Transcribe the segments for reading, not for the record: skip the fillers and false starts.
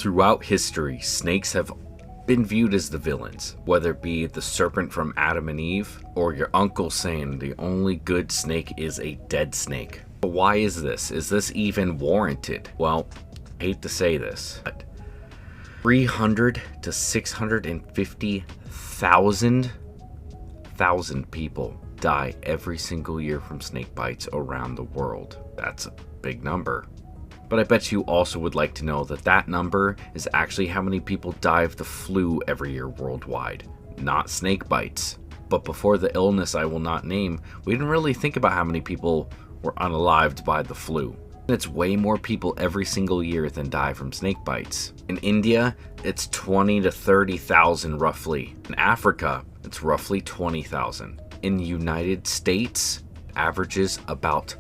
Throughout history, snakes have been viewed as the villains, whether it be the serpent from Adam and Eve, or your uncle saying the only good snake is a dead snake. But why is this? Is this even warranted? Well, I hate to say this, but 300 to 650,000 people die every single year from snake bites around the world. That's a big number. But I bet you also would like to know that that number is actually how many people die of the flu every year worldwide, not snake bites. But before the illness I will not name, we didn't really think about how many people were unalived by the flu. It's way more people every single year than die from snake bites. In India, it's 20 to 30,000 roughly. In Africa, it's roughly 20,000. In the United States, averages about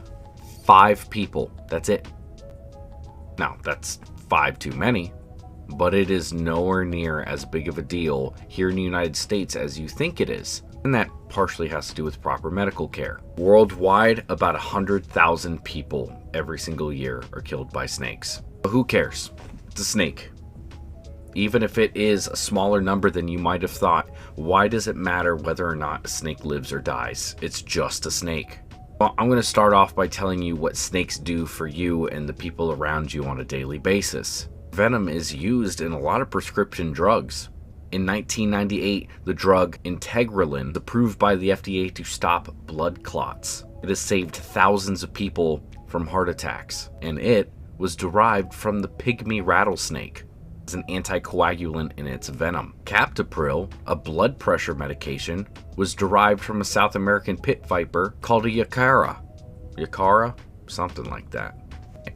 5 people. That's it. Now, that's 5 too many, but it is nowhere near as big of a deal here in the United States as you think it is. And that partially has to do with proper medical care. Worldwide, about 100,000 people every single year are killed by snakes. But who cares? It's a snake. Even if it is a smaller number than you might have thought, why does it matter whether or not a snake lives or dies? It's just a snake. Well, I'm going to start off by telling you what snakes do for you and the people around you on a daily basis. Venom is used in a lot of prescription drugs. In 1998, the drug Integralin was approved by the FDA to stop blood clots. It has saved thousands of people from heart attacks, and it was derived from the pygmy rattlesnake. It's an anticoagulant in its venom. Captopril, a blood pressure medication, was derived from a South American pit viper called a yacara. Yacara? Something like that.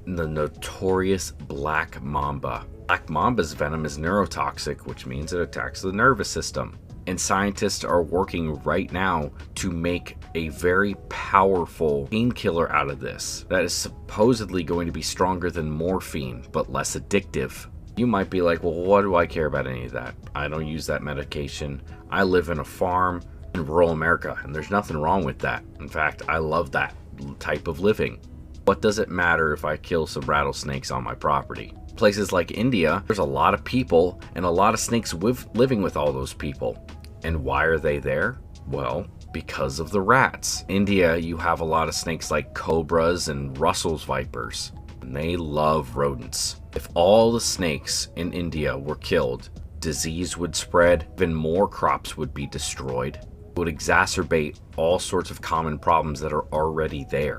And the notorious black mamba. Black mamba's venom is neurotoxic, which means it attacks the nervous system. And scientists are working right now to make a very powerful painkiller out of this that is supposedly going to be stronger than morphine, but less addictive. You might be like, well, what do I care about any of that? I don't use that medication. I live in a farm in rural America, and there's nothing wrong with that. In fact, I love that type of living. What does it matter if I kill some rattlesnakes on my property? Places like India, there's a lot of people and a lot of snakes living with all those people. And why are they there? Well, because of the rats. India, you have a lot of snakes like cobras and Russell's vipers. And they love rodents. If all the snakes in India were killed, disease would spread, even more crops would be destroyed. It would exacerbate all sorts of common problems that are already there.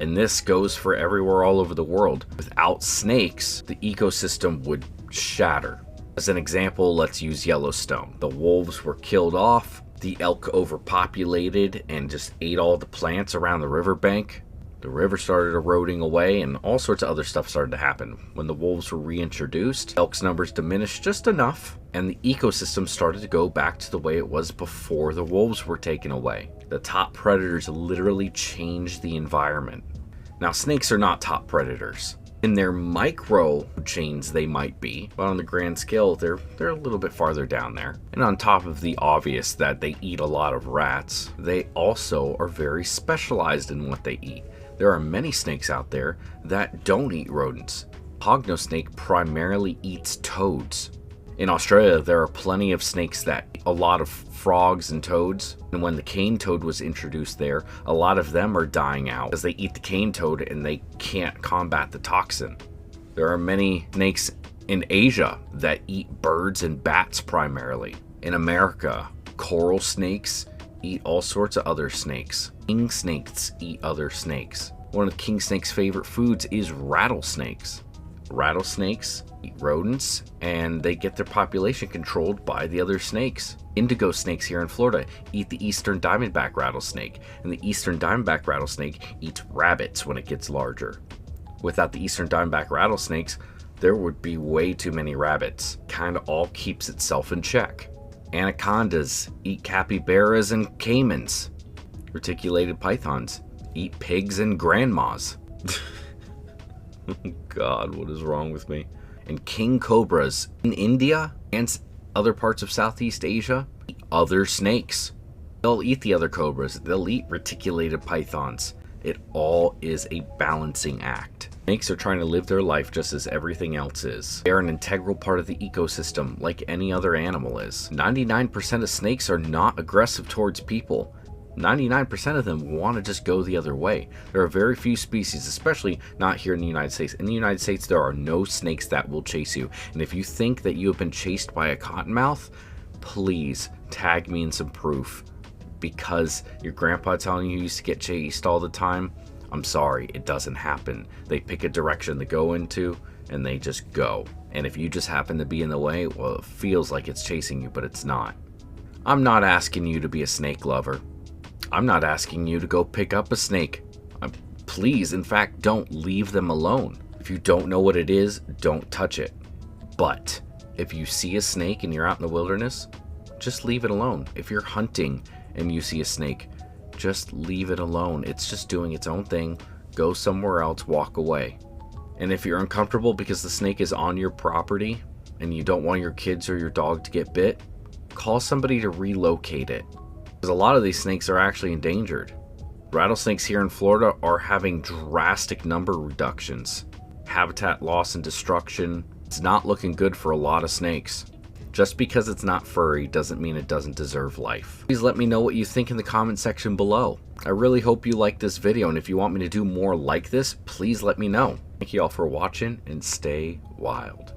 And this goes for everywhere all over the world. Without snakes, the ecosystem would shatter. As an example, let's use Yellowstone. The wolves were killed off, the elk overpopulated and just ate all the plants around the riverbank. The river started eroding away and all sorts of other stuff started to happen. When the wolves were reintroduced, elk's numbers diminished just enough and the ecosystem started to go back to the way it was before the wolves were taken away. The top predators literally changed the environment. Now, snakes are not top predators. In their micro chains they might be, but on the grand scale they're a little bit farther down there. And on top of the obvious that they eat a lot of rats, they also are very specialized in what they eat. There are many snakes out there that don't eat rodents. Hognose snake primarily eats toads. In Australia, there are plenty of snakes that eat a lot of frogs and toads. And when the cane toad was introduced there, a lot of them are dying out because they eat the cane toad and they can't combat the toxin. There are many snakes in Asia that eat birds and bats primarily. In America, coral snakes eat all sorts of other snakes. King snakes eat other snakes. One of the king snake's favorite foods is rattlesnakes. Rattlesnakes eat rodents and they get their population controlled by the other snakes. Indigo snakes here in Florida eat the eastern diamondback rattlesnake, and the eastern diamondback rattlesnake eats rabbits when it gets larger. Without the eastern diamondback rattlesnakes, there would be way too many rabbits. Kind of all keeps itself in check. Anacondas eat capybaras and caimans. Reticulated pythons eat pigs and grandmas. God, what is wrong with me? And king cobras in India and other parts of Southeast Asia eat other snakes. They'll eat the other cobras. They'll eat reticulated pythons. It all is a balancing act. Snakes are trying to live their life just as everything else is. They are an integral part of the ecosystem like any other animal is. 99% of snakes are not aggressive towards people. 99% of them want to just go the other way. There are very few species, especially not here in the United States. In the United States, there are no snakes that will chase you. And if you think that you have been chased by a cottonmouth, please tag me in some proof. Because your grandpa telling you used to get chased all the time, I'm sorry, it doesn't happen. They pick a direction to go into, and they just go. And if you just happen to be in the way, well, it feels like it's chasing you, but it's not. I'm not asking you to be a snake lover. I'm not asking you to go pick up a snake. Please, in fact, don't leave them alone. If you don't know what it is, don't touch it. But if you see a snake and you're out in the wilderness, just leave it alone. If you're hunting and you see a snake, just leave it alone. It's just doing its own thing. Go somewhere else, walk away. And if you're uncomfortable because the snake is on your property and you don't want your kids or your dog to get bit, call somebody to relocate it. Because a lot of these snakes are actually endangered. Rattlesnakes here in Florida are having drastic number reductions. Habitat loss and destruction. It's not looking good for a lot of snakes. Just because it's not furry doesn't mean it doesn't deserve life. Please let me know what you think in the comment section below. I really hope you liked this video, and if you want me to do more like this, please let me know. Thank you all for watching, and stay wild.